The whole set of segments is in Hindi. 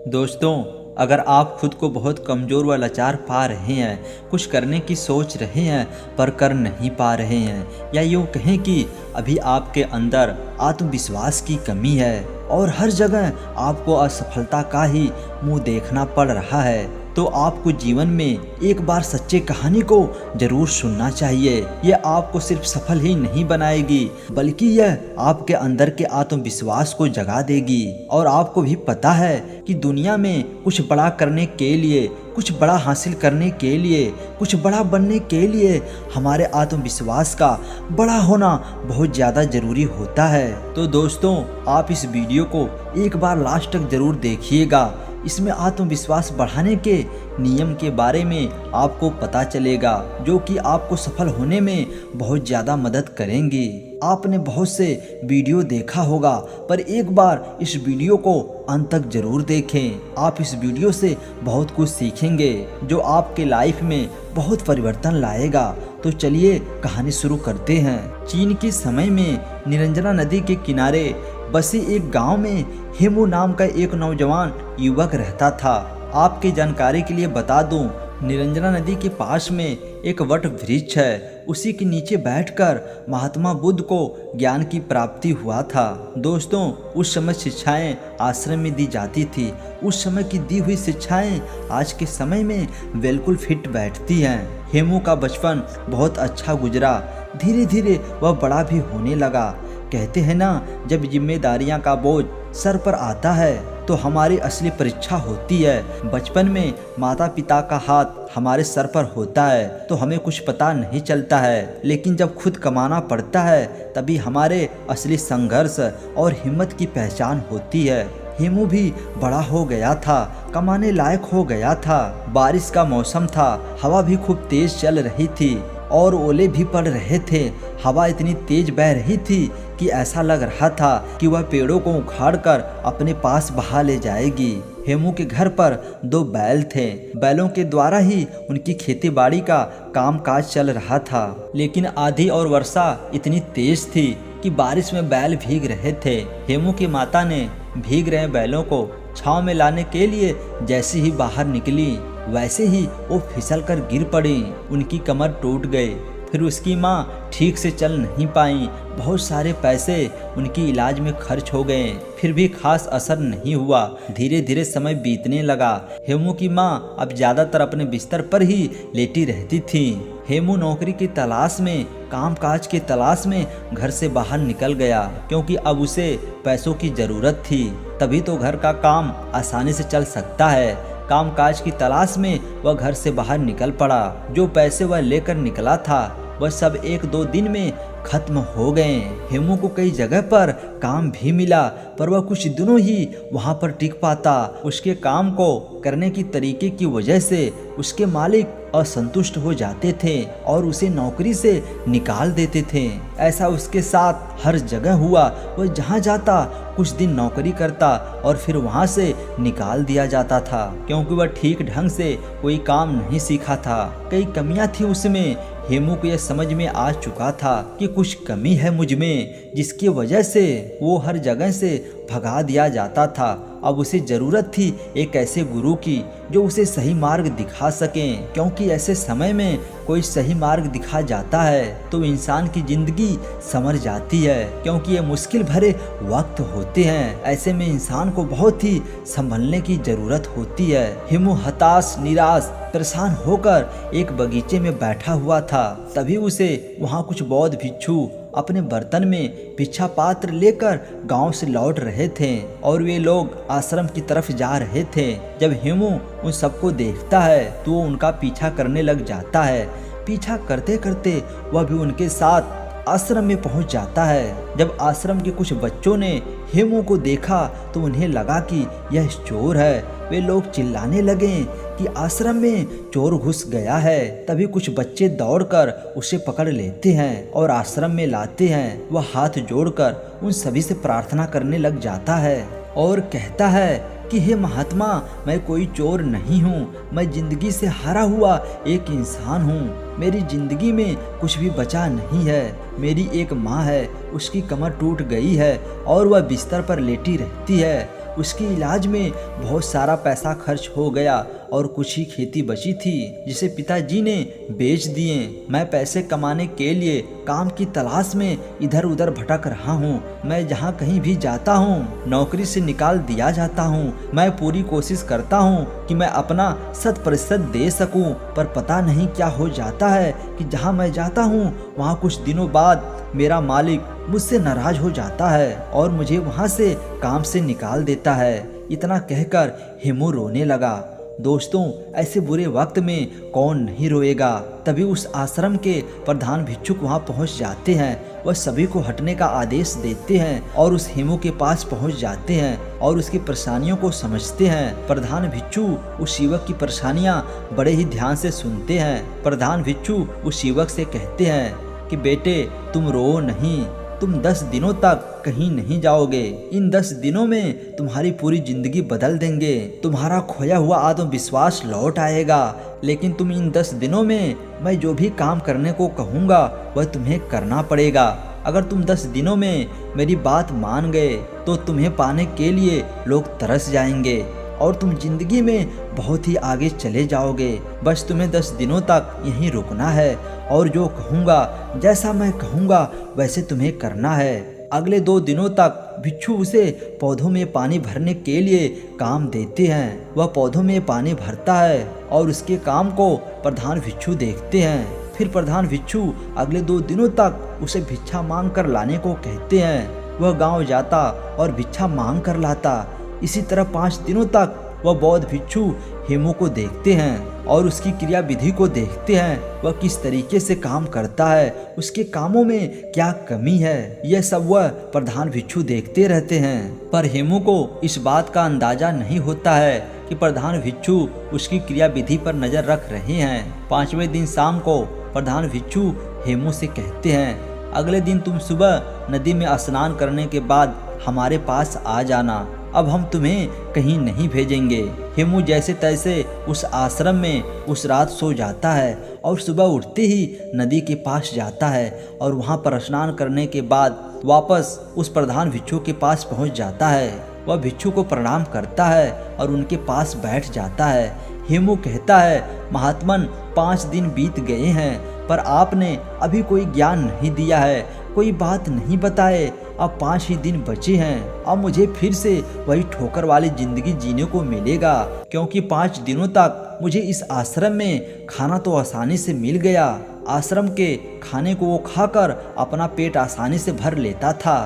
दोस्तों, अगर आप खुद को बहुत कमज़ोर व लाचार पा रहे हैं, कुछ करने की सोच रहे हैं पर कर नहीं पा रहे हैं, या यूँ कहें कि अभी आपके अंदर आत्मविश्वास की कमी है और हर जगह आपको असफलता का ही मुंह देखना पड़ रहा है, तो आपको जीवन में एक बार सच्चे कहानी को जरूर सुनना चाहिए। यह आपको सिर्फ सफल ही नहीं बनाएगी, बल्कि यह आपके अंदर के आत्मविश्वास को जगा देगी। और आपको भी पता है कि दुनिया में कुछ बड़ा करने के लिए, कुछ बड़ा हासिल करने के लिए, कुछ बड़ा बनने के लिए हमारे आत्मविश्वास का बड़ा होना बहुत ज़्यादा ज़रूरी होता है। तो दोस्तों, आप इस वीडियो को एक बार लास्ट तक ज़रूर देखिएगा। इसमें आत्मविश्वास बढ़ाने के नियम के बारे में आपको पता चलेगा, जो कि आपको सफल होने में बहुत ज़्यादा मदद करेंगी। आपने बहुत से वीडियो देखा होगा, पर एक बार इस वीडियो को अंत तक जरूर देखें। आप इस वीडियो से बहुत कुछ सीखेंगे जो आपके लाइफ में बहुत परिवर्तन लाएगा। तो चलिए कहानी शुरू करते हैं। चीन के समय में निरंजना नदी के किनारे बसे एक गांव में हेमू नाम का एक नौजवान युवक रहता था। आपकी जानकारी के लिए बता दूं, निरंजना नदी के पास में एक वट वृक्ष है। उसी के नीचे बैठकर महात्मा बुद्ध को ज्ञान की प्राप्ति हुआ था। दोस्तों, उस समय शिक्षाएं आश्रम में दी जाती थी। उस समय की दी हुई शिक्षाएं आज के समय में बिल्कुल फिट बैठती हैं। हेमू का बचपन बहुत अच्छा गुजरा। धीरे धीरे वह बड़ा भी होने लगा। कहते हैं ना, जब जिम्मेदारियां का बोझ सर पर आता है तो हमारी असली परीक्षा होती है। बचपन में माता पिता का हाथ हमारे सर पर होता है तो हमें कुछ पता नहीं चलता है, लेकिन जब खुद कमाना पड़ता है तभी हमारे असली संघर्ष और हिम्मत की पहचान होती है। हेमू भी बड़ा हो गया था, कमाने लायक हो गया था। बारिश का मौसम था, हवा भी खूब तेज चल रही थी और ओले भी पड़ रहे थे। हवा इतनी तेज बह रही थी कि ऐसा लग रहा था कि वह पेड़ों को उखाड़कर अपने पास बहा ले जाएगी। हेमू के घर पर 2 बैल थे। बैलों के द्वारा ही उनकी खेती बाड़ी का कामकाज चल रहा था, लेकिन आंधी और वर्षा इतनी तेज थी कि बारिश में बैल भीग रहे थे। हेमू की माता ने भीग रहे बैलों को छांव में लाने के लिए जैसे ही बाहर निकली, वैसे ही वो फिसल कर गिर पड़ी। उनकी कमर टूट गई। फिर उसकी माँ ठीक से चल नहीं पाई। बहुत सारे पैसे उनकी इलाज में खर्च हो गए, फिर भी खास असर नहीं हुआ। धीरे धीरे समय बीतने लगा। हेमू की माँ अब ज़्यादातर अपने बिस्तर पर ही लेटी रहती थी। हेमू नौकरी की तलाश में, कामकाज की तलाश में घर से बाहर निकल गया, क्योंकि अब उसे पैसों की ज़रूरत थी। तभी तो घर का काम आसानी से चल सकता है। कामकाज की तलाश में वह घर से बाहर निकल पड़ा। जो पैसे वह लेकर निकला था वह सब 1-2 दिन में खत्म हो गए। हेमू को कई जगह पर काम भी मिला, पर वह कुछ दिनों ही वहां पर टिक पाता। उसके काम को करने की तरीके की वजह से उसके मालिक असंतुष्ट हो जाते थे और उसे नौकरी से निकाल देते थे। ऐसा उसके साथ हर जगह हुआ। वह जहां जाता कुछ दिन नौकरी करता और फिर वहां से निकाल दिया जाता था, क्योंकि वह ठीक ढंग से कोई काम नहीं सीखा था। कई कमियां थी उसमें। हेमू को यह समझ में आ चुका था कि कुछ कमी है मुझ में, जिसकी वजह से वो हर जगह से भगा दिया जाता था। अब उसे ज़रूरत थी एक ऐसे गुरु की जो उसे सही मार्ग दिखा सकें, क्योंकि ऐसे समय में कोई सही मार्ग दिखा जाता है तो इंसान की जिंदगी संवर जाती है, क्योंकि ये मुश्किल भरे वक्त होते हैं। ऐसे में इंसान को बहुत ही संभलने की ज़रूरत होती है। हेमू हताश, निराश, परेशान होकर एक बगीचे में बैठा हुआ था। तभी उसे वहाँ कुछ बौद्ध भिक्षु अपने बर्तन में भिक्षा पात्र लेकर गांव से लौट रहे थे और वे लोग आश्रम की तरफ जा रहे थे। जब हेमू उन सबको देखता है तो वो उनका पीछा करने लग जाता है। पीछा करते करते वह भी उनके साथ आश्रम में पहुंच जाता है। जब आश्रम के कुछ बच्चों ने हेमू को देखा तो उन्हें लगा कि यह चोर है। वे लोग चिल्लाने लगे कि आश्रम में चोर घुस गया है। तभी कुछ बच्चे दौड़कर उसे पकड़ लेते हैं और आश्रम में लाते हैं। वह हाथ जोड़कर उन सभी से प्रार्थना करने लग जाता है और कहता है कि हे महात्मा, मैं कोई चोर नहीं हूँ। मैं जिंदगी से हारा हुआ एक इंसान हूँ। मेरी जिंदगी में कुछ भी बचा नहीं है। मेरी एक माँ है, उसकी कमर टूट गई है और वह बिस्तर पर लेटी रहती है। उसके इलाज में बहुत सारा पैसा खर्च हो गया और कुछ ही खेती बची थी जिसे पिताजी ने बेच दिए। मैं पैसे कमाने के लिए काम की तलाश में इधर उधर भटक रहा हूँ। मैं जहाँ कहीं भी जाता हूँ नौकरी से निकाल दिया जाता हूँ। मैं पूरी कोशिश करता हूँ कि मैं अपना 100% दे सकूँ, पर पता नहीं क्या हो जाता है कि जहाँ मैं जाता हूँ वहाँ कुछ दिनों बाद मेरा मालिक मुझसे नाराज हो जाता है और मुझे वहाँ से काम से निकाल देता है। इतना कहकर हेमू रोने लगा। दोस्तों, ऐसे बुरे वक्त में कौन नहीं रोएगा। तभी उस आश्रम के प्रधान भिक्षुक वहां पहुंच जाते हैं। वह सभी को हटने का आदेश देते हैं और उस हेमू के पास पहुंच जाते हैं और उसकी परेशानियों को समझते हैं। प्रधान भिक्षु उस युवक की परेशानियां बड़े ही ध्यान से सुनते हैं। प्रधान भिक्षु उस युवक से कहते हैं कि बेटे, तुम रो नहीं, तुम 10 दिनों तक कहीं नहीं जाओगे। इन 10 दिनों में तुम्हारी पूरी जिंदगी बदल देंगे। तुम्हारा खोया हुआ आत्मविश्वास लौट आएगा। लेकिन तुम इन 10 दिनों में मैं जो भी काम करने को कहूँगा वह तुम्हें करना पड़ेगा। अगर तुम 10 दिनों में मेरी बात मान गए तो तुम्हें पाने के लिए लोग तरस जाएंगे और तुम जिंदगी में बहुत ही आगे चले जाओगे। बस तुम्हें 10 दिनों तक यहीं रुकना है और जो कहूँगा, जैसा मैं कहूँगा वैसे तुम्हें करना है। अगले 2 दिनों तक भिक्षु उसे पौधों में पानी भरने के लिए काम देते हैं। वह पौधों में पानी भरता है और उसके काम को प्रधान भिक्षु देखते हैं। फिर प्रधान भिक्षु अगले 2 दिनों तक उसे भिक्षा मांग कर लाने को कहते हैं। वह गांव जाता और भिक्षा मांग कर लाता। इसी तरह 5 दिनों तक वह बौद्ध भिक्षु हेमू को देखते हैं और उसकी क्रिया विधि को देखते हैं। वह किस तरीके से काम करता है, उसके कामों में क्या कमी है, यह सब वह प्रधान भिक्षु देखते रहते हैं। पर हेमू को इस बात का अंदाजा नहीं होता है कि प्रधान भिक्षु उसकी क्रिया विधि पर नजर रख रहे हैं। 5वें दिन शाम को प्रधान भिक्षु हेमू से कहते हैं, अगले दिन तुम सुबह नदी में स्नान करने के बाद हमारे पास आ जाना। अब हम तुम्हें कहीं नहीं भेजेंगे। हेमू जैसे तैसे उस आश्रम में उस रात सो जाता है और सुबह उठते ही नदी के पास जाता है और वहां पर स्नान करने के बाद वापस उस प्रधान भिक्षु के पास पहुंच जाता है। वह भिक्षु को प्रणाम करता है और उनके पास बैठ जाता है। हेमू कहता है, महात्मन, 5 दिन बीत गए हैं पर आपने अभी कोई ज्ञान नहीं दिया है, कोई बात नहीं बताए। अब 5 ही दिन बचे हैं। अब मुझे फिर से वही ठोकर वाली जिंदगी जीने को मिलेगा, क्योंकि 5 दिनों तक मुझे इस आश्रम में खाना तो आसानी से मिल गया। आश्रम के खाने को वो खाकर अपना पेट आसानी से भर लेता था,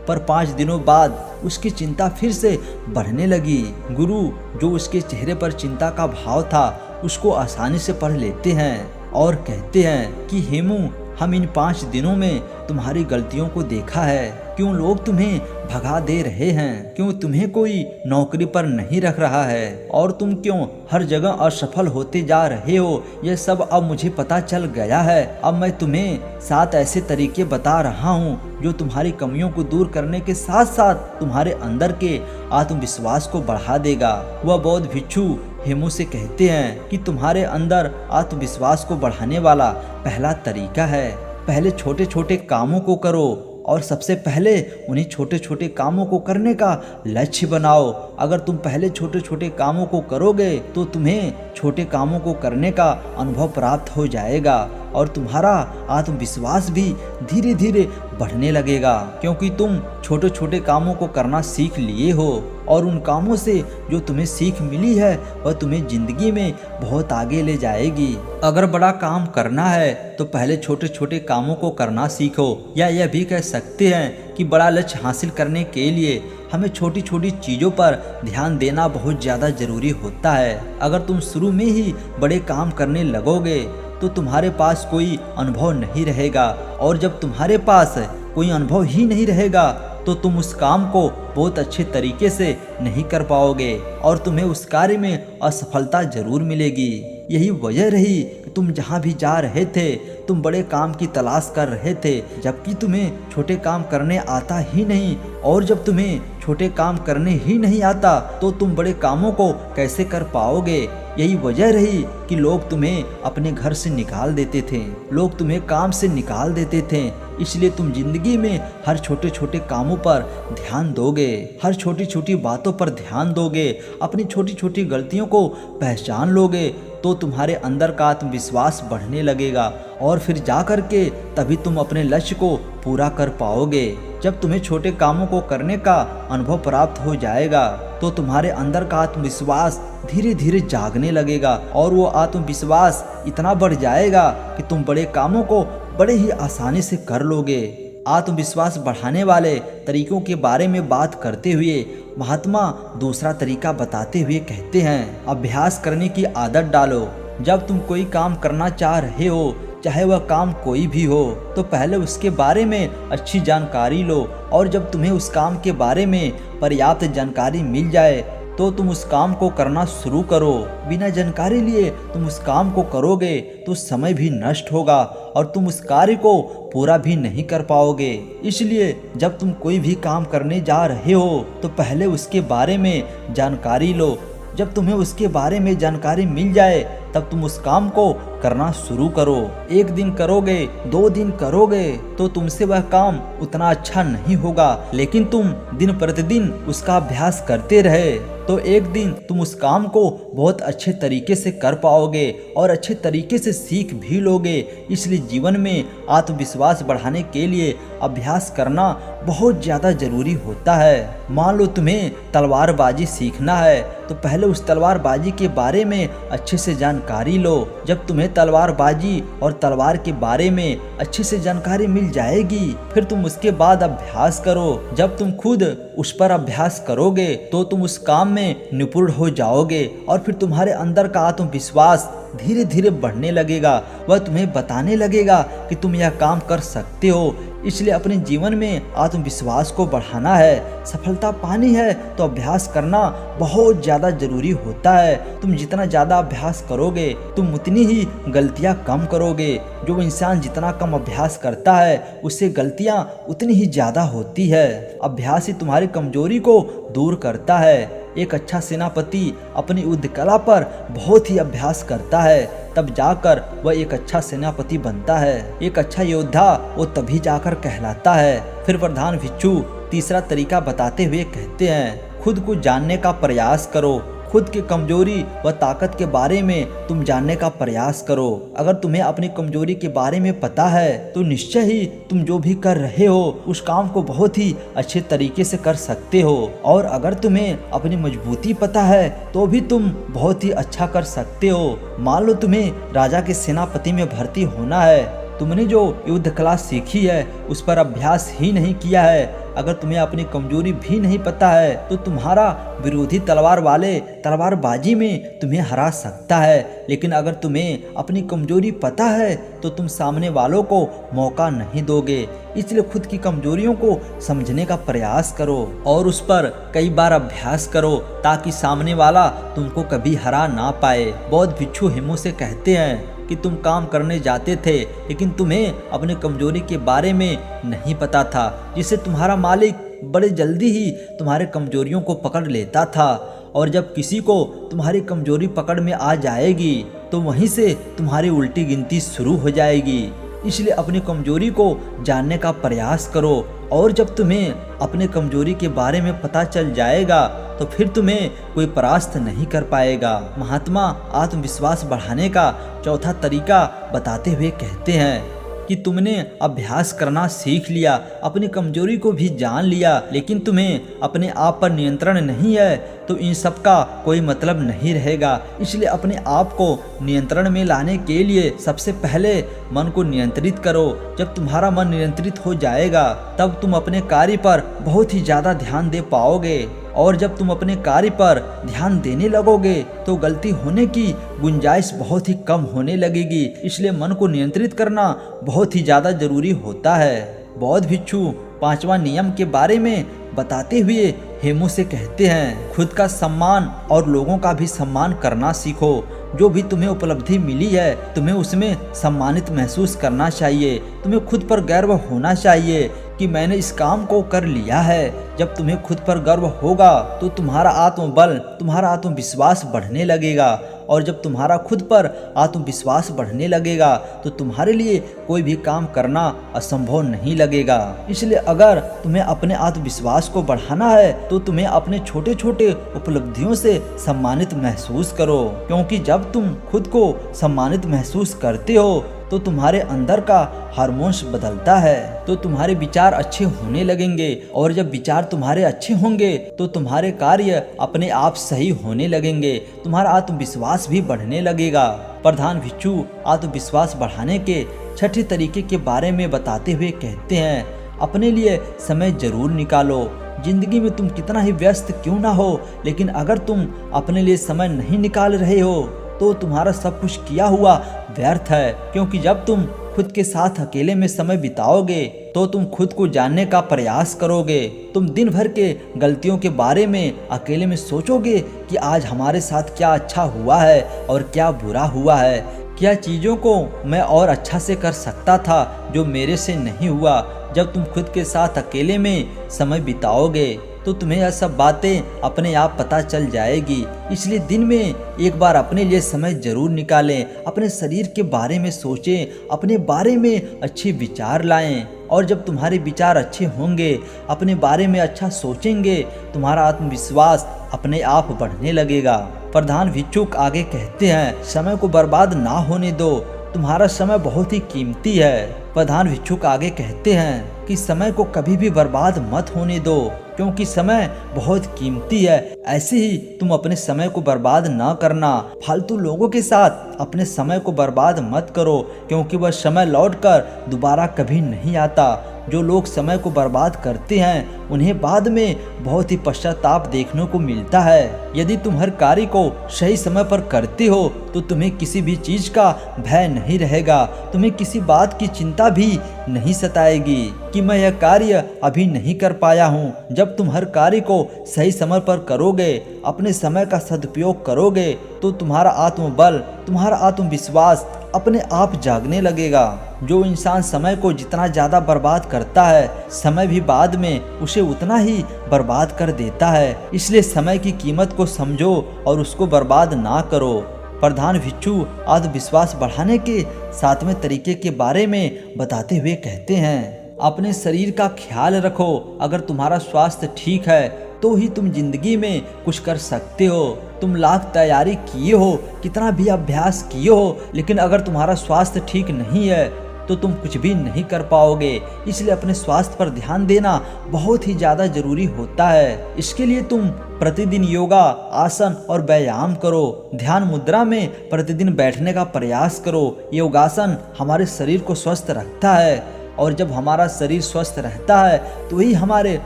पर 5 दिनों बाद उसकी चिंता फिर से बढ़ने लगी। गुरु, जो उसके चेहरे पर चिंता का भाव था, उसको आसानी से पढ़ लेते हैं और कहते हैं कि हेमू, हम इन 5 दिनों में तुम्हारी गलतियों को देखा है। क्यों लोग तुम्हें भगा दे रहे हैं, क्यों तुम्हें कोई नौकरी पर नहीं रख रहा है और तुम क्यों हर जगह असफल होते जा रहे हो, यह सब अब मुझे पता चल गया है। अब मैं तुम्हें 7 ऐसे तरीके बता रहा हूँ जो तुम्हारी कमियों को दूर करने के साथ साथ तुम्हारे अंदर के आत्मविश्वास को बढ़ा देगा। वह बौद्ध भिक्षु हेमू से कहते हैं कि तुम्हारे अंदर आत्मविश्वास को बढ़ाने वाला पहला तरीका है, पहले छोटे छोटे कामों को करो और सबसे पहले उन्हीं छोटे छोटे कामों को करने का लक्ष्य बनाओ। अगर तुम पहले छोटे छोटे कामों को करोगे तो तुम्हें छोटे कामों को करने का अनुभव प्राप्त हो जाएगा और तुम्हारा आत्मविश्वास भी धीरे धीरे बढ़ने लगेगा, क्योंकि तुम छोटे छोटे कामों को करना सीख लिए हो और उन कामों से जो तुम्हें सीख मिली है वह तुम्हें जिंदगी में बहुत आगे ले जाएगी। अगर बड़ा काम करना है तो पहले छोटे छोटे कामों को करना सीखो, या यह भी कह सकते हैं कि बड़ा लक्ष्य हासिल करने के लिए हमें छोटी छोटी चीज़ों पर ध्यान देना बहुत ज़्यादा ज़रूरी होता है। अगर तुम शुरू में ही बड़े काम करने लगोगे तो तुम्हारे पास कोई अनुभव नहीं रहेगा, और जब तुम्हारे पास कोई अनुभव ही नहीं रहेगा तो तुम उस काम को बहुत अच्छे तरीके से नहीं कर पाओगे और तुम्हें उस कार्य में असफलता जरूर मिलेगी। यही वजह रही कि तुम जहाँ भी जा रहे थे तुम बड़े काम की तलाश कर रहे थे, जबकि तुम्हें छोटे काम करने आता ही नहीं, और जब तुम्हें छोटे काम करने ही नहीं आता तो तुम बड़े कामों को कैसे कर पाओगे। यही वजह रही कि लोग तुम्हें अपने घर से निकाल देते थे, लोग तुम्हें काम से निकाल देते थे, इसलिए तुम जिंदगी में हर छोटे छोटे कामों पर ध्यान दोगे, हर छोटी छोटी बातों पर ध्यान दोगे, अपनी छोटी छोटी गलतियों को पहचान लोगे, तो तुम्हारे अंदर का आत्मविश्वास बढ़ने लगेगा और फिर जा कर के तभी तुम अपने लक्ष्य को पूरा कर पाओगे। जब तुम्हें छोटे कामों को करने का अनुभव प्राप्त हो जाएगा तो तुम्हारे अंदर का आत्मविश्वास धीरे धीरे जागने लगेगा और वो आत्मविश्वास इतना बढ़ जाएगा कि तुम बड़े कामों को बड़े ही आसानी से कर लोगे। आत्मविश्वास बढ़ाने वाले तरीकों के बारे में बात करते हुए महात्मा दूसरा तरीका बताते हुए कहते हैं, अभ्यास करने की आदत डालो। जब तुम कोई काम करना चाह रहे हो, चाहे वह काम कोई भी हो, तो पहले उसके बारे में अच्छी जानकारी लो और जब तुम्हें उस काम के बारे में पर्याप्त जानकारी मिल जाए तो तुम उस काम को करना शुरू करो। बिना जानकारी लिए तुम उस काम को करोगे तो समय भी नष्ट होगा और तुम उस कार्य को पूरा भी नहीं कर पाओगे। इसलिए जब तुम कोई भी काम करने जा रहे हो तो पहले उसके बारे में जानकारी लो। जब तुम्हें उसके बारे में जानकारी मिल जाए तब तुम उस काम को करना शुरू करो। एक दिन करोगे, 2 दिन करोगे तो तुमसे वह काम उतना अच्छा नहीं होगा, लेकिन तुम दिन प्रतिदिन उसका अभ्यास करते रहे तो एक दिन तुम उस काम को बहुत अच्छे तरीके से कर पाओगे और अच्छे तरीके से सीख भी लोगे। इसलिए जीवन में आत्मविश्वास बढ़ाने के लिए अभ्यास करना बहुत ज़्यादा जरूरी होता है। मान लो तुम्हें तलवारबाजी सीखना है तो पहले उस तलवारबाजी के बारे में अच्छे से जानकारी लो। जब तुम्हें तलवारबाजी और तलवार के बारे में अच्छे से जानकारी मिल जाएगी फिर तुम उसके बाद अभ्यास करो। जब तुम खुद उस पर अभ्यास करोगे तो तुम उस काम में निपुण हो जाओगे और फिर तुम्हारे अंदर का आत्मविश्वास धीरे धीरे बढ़ने लगेगा। वह तुम्हें बताने लगेगा कि तुम यह काम कर सकते हो। इसलिए अपने जीवन में आत्मविश्वास को बढ़ाना है, सफलता पानी है तो अभ्यास करना बहुत ज़्यादा जरूरी होता है। तुम जितना ज़्यादा अभ्यास करोगे तुम उतनी ही गलतियाँ कम करोगे। जो इंसान जितना कम अभ्यास करता है उससे गलतियाँ उतनी ही ज़्यादा होती है। अभ्यास ही तुम्हारी कमजोरी को दूर करता है। एक अच्छा सेनापति अपनी युद्ध कला पर बहुत ही अभ्यास करता है, तब जाकर वह एक अच्छा सेनापति बनता है। एक अच्छा योद्धा वो तभी जाकर कहलाता है। फिर प्रधान भिक्षु तीसरा तरीका बताते हुए कहते हैं, खुद को जानने का प्रयास करो। खुद की कमजोरी व ताकत के बारे में तुम जानने का प्रयास करो। अगर तुम्हें अपनी कमजोरी के बारे में पता है तो निश्चय ही तुम जो भी कर रहे हो उस काम को बहुत ही अच्छे तरीके से कर सकते हो। और अगर तुम्हें अपनी मजबूती पता है तो भी तुम बहुत ही अच्छा कर सकते हो। मान लो तुम्हें राजा के सेनापति में भर्ती होना है, तुमने जो युद्ध कला सीखी है उस पर अभ्यास ही नहीं किया है। अगर तुम्हें अपनी कमजोरी भी नहीं पता है तो तुम्हारा विरोधी तलवार वाले तलवारबाजी में तुम्हें हरा सकता है। लेकिन अगर तुम्हें अपनी कमजोरी पता है तो तुम सामने वालों को मौका नहीं दोगे। इसलिए खुद की कमजोरियों को समझने का प्रयास करो और उस पर कई बार अभ्यास करो ताकि सामने वाला तुमको कभी हरा ना पाए। बौद्ध भिक्षु हेमू से कहते हैं कि तुम काम करने जाते थे लेकिन तुम्हें अपनी कमजोरी के बारे में नहीं पता था, जिससे तुम्हारा मालिक बड़े जल्दी ही तुम्हारे कमजोरियों को पकड़ लेता था। और जब किसी को तुम्हारी कमजोरी पकड़ में आ जाएगी तो वहीं से तुम्हारी उल्टी गिनती शुरू हो जाएगी। इसलिए अपनी कमजोरी को जानने का प्रयास करो और जब तुम्हें अपने कमजोरी के बारे में पता चल जाएगा तो फिर तुम्हें कोई परास्त नहीं कर पाएगा। महात्मा आत्मविश्वास बढ़ाने का चौथा तरीका बताते हुए कहते हैं कि तुमने अभ्यास करना सीख लिया, अपनी कमजोरी को भी जान लिया, लेकिन तुम्हें अपने आप पर नियंत्रण नहीं है तो इन सब का कोई मतलब नहीं रहेगा। इसलिए अपने आप को नियंत्रण में लाने के लिए सबसे पहले मन को नियंत्रित करो। जब तुम्हारा मन नियंत्रित हो जाएगा तब तुम अपने कार्य पर बहुत ही ज़्यादा ध्यान दे पाओगे और जब तुम अपने कार्य पर ध्यान देने लगोगे तो गलती होने की गुंजाइश बहुत ही कम होने लगेगी। इसलिए मन को नियंत्रित करना बहुत ही ज़्यादा जरूरी होता है। बौद्ध भिक्षु 5वां नियम के बारे में बताते हुए हेमू से कहते हैं, खुद का सम्मान और लोगों का भी सम्मान करना सीखो। जो भी तुम्हें उपलब्धि मिली है तुम्हें उसमें सम्मानित महसूस करना चाहिए। तुम्हें खुद पर गर्व होना चाहिए कि मैंने इस काम को कर लिया है। जब तुम्हें खुद पर गर्व होगा तो तुम्हारा आत्मबल, तुम्हारा आत्मविश्वास बढ़ने लगेगा और जब तुम्हारा खुद पर आत्मविश्वास बढ़ने लगेगा तो तुम्हारे लिए कोई भी काम करना असंभव नहीं लगेगा। इसलिए अगर तुम्हें अपने आत्मविश्वास को बढ़ाना है तो तुम्हें अपने छोटे छोटे उपलब्धियों से सम्मानित महसूस करो, क्योंकि जब तुम खुद को सम्मानित महसूस करते हो तो तुम्हारे अंदर का हार्मोन्स बदलता है, तो तुम्हारे विचार अच्छे होने लगेंगे और जब विचार तुम्हारे अच्छे होंगे तो तुम्हारे कार्य अपने आप सही होने लगेंगे, तुम्हारा आत्मविश्वास भी बढ़ने लगेगा। प्रधान भिक्षु आत्मविश्वास बढ़ाने के छठे तरीके के बारे में बताते हुए कहते हैं, अपने लिए समय जरूर निकालो। जिंदगी में तुम कितना ही व्यस्त क्यों ना हो, लेकिन अगर तुम अपने लिए समय नहीं निकाल रहे हो तो तुम्हारा सब कुछ किया हुआ व्यर्थ है, क्योंकि जब तुम खुद के साथ अकेले में समय बिताओगे तो तुम खुद को जानने का प्रयास करोगे। तुम दिन भर के गलतियों के बारे में अकेले में सोचोगे कि आज हमारे साथ क्या अच्छा हुआ है और क्या बुरा हुआ है, क्या चीज़ों को मैं और अच्छा से कर सकता था जो मेरे से नहीं हुआ। जब तुम खुद के साथ अकेले में समय बिताओगे तो तुम्हें यह सब बातें अपने आप पता चल जाएगी। इसलिए दिन में एक बार अपने लिए समय जरूर निकालें, अपने शरीर के बारे में सोचें, अपने बारे में अच्छे विचार लाएं, और जब तुम्हारे विचार अच्छे होंगे, अपने बारे में अच्छा सोचेंगे, तुम्हारा आत्मविश्वास अपने आप बढ़ने लगेगा। प्रधान भिक्षुक आगे कहते हैं, समय को बर्बाद ना होने दो, तुम्हारा समय बहुत ही कीमती है। प्रधान भिक्षुक आगे कहते हैं कि समय को कभी भी बर्बाद मत होने दो, क्योंकि समय बहुत कीमती है। ऐसे ही तुम अपने समय को बर्बाद ना करना, फालतू लोगों के साथ अपने समय को बर्बाद मत करो, क्योंकि वह समय लौटकर दोबारा कभी नहीं आता। जो लोग समय को बर्बाद करते हैं उन्हें बाद में बहुत ही पश्चाताप देखने को मिलता है। यदि तुम हर कार्य को सही समय पर करते हो तो तुम्हें किसी भी चीज का भय नहीं रहेगा, तुम्हें किसी बात की चिंता भी नहीं सताएगी कि मैं यह कार्य अभी नहीं कर पाया हूँ। जब तुम हर कार्य को सही समय पर करोगे, अपने समय का सदुपयोग करोगे, तो तुम्हारा आत्मबल, तुम्हारा आत्मविश्वास अपने आप जागने लगेगा। जो इंसान समय को जितना ज़्यादा बर्बाद करता है, समय भी बाद में उसे उतना ही बर्बाद कर देता है। इसलिए समय की कीमत को समझो और उसको बर्बाद ना करो। प्रधान भिक्षु आत्मविश्वास बढ़ाने के 7वें तरीके के बारे में बताते हुए कहते हैं, अपने शरीर का ख्याल रखो। अगर तुम्हारा स्वास्थ्य ठीक है तो ही तुम जिंदगी में कुछ कर सकते हो। तुम लाख तैयारी किए हो, कितना भी अभ्यास किए हो, लेकिन अगर तुम्हारा स्वास्थ्य ठीक नहीं है तो तुम कुछ भी नहीं कर पाओगे। इसलिए अपने स्वास्थ्य पर ध्यान देना बहुत ही ज़्यादा जरूरी होता है। इसके लिए तुम प्रतिदिन योगा, आसन और व्यायाम करो। ध्यान मुद्रा में प्रतिदिन बैठने का प्रयास करो। योगासन हमारे शरीर को स्वस्थ रखता है, और जब हमारा शरीर स्वस्थ रहता है तो ही हमारे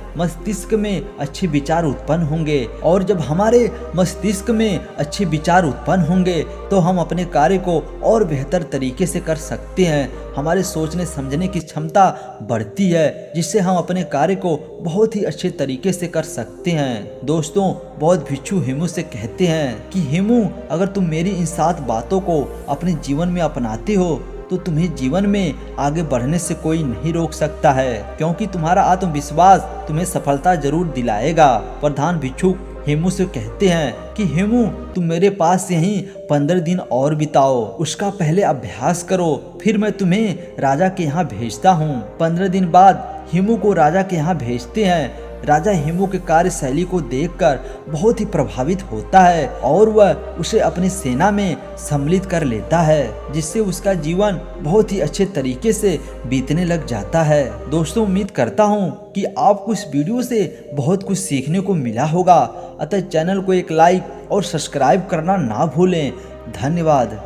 मस्तिष्क में अच्छे विचार उत्पन्न होंगे, और जब हमारे मस्तिष्क में अच्छे विचार उत्पन्न होंगे तो हम अपने कार्य को और बेहतर तरीके से कर सकते हैं। हमारे सोचने समझने की क्षमता बढ़ती है, जिससे हम अपने कार्य को बहुत ही अच्छे तरीके से कर सकते हैं। दोस्तों, बौद्ध भिक्षु हेमू से कहते हैं कि हेमू, अगर तुम मेरी इन 7 बातों को अपने जीवन में अपनाते हो तो तुम्हें जीवन में आगे बढ़ने से कोई नहीं रोक सकता है, क्योंकि तुम्हारा आत्मविश्वास तुम्हें सफलता जरूर दिलाएगा। प्रधान भिक्षुक हेमू से कहते हैं कि हेमू, तुम मेरे पास यहीं 15 दिन और बिताओ, उसका पहले अभ्यास करो, फिर मैं तुम्हें राजा के यहाँ भेजता हूँ। 15 दिन बाद हेमू को राजा के यहाँ भेजते हैं। राजा हेमू के कार्यशैली को देखकर बहुत ही प्रभावित होता है और वह उसे अपनी सेना में सम्मिलित कर लेता है, जिससे उसका जीवन बहुत ही अच्छे तरीके से बीतने लग जाता है। दोस्तों, उम्मीद करता हूँ कि आपको इस वीडियो से बहुत कुछ सीखने को मिला होगा। अतः चैनल को एक लाइक और सब्सक्राइब करना ना भूलें। धन्यवाद।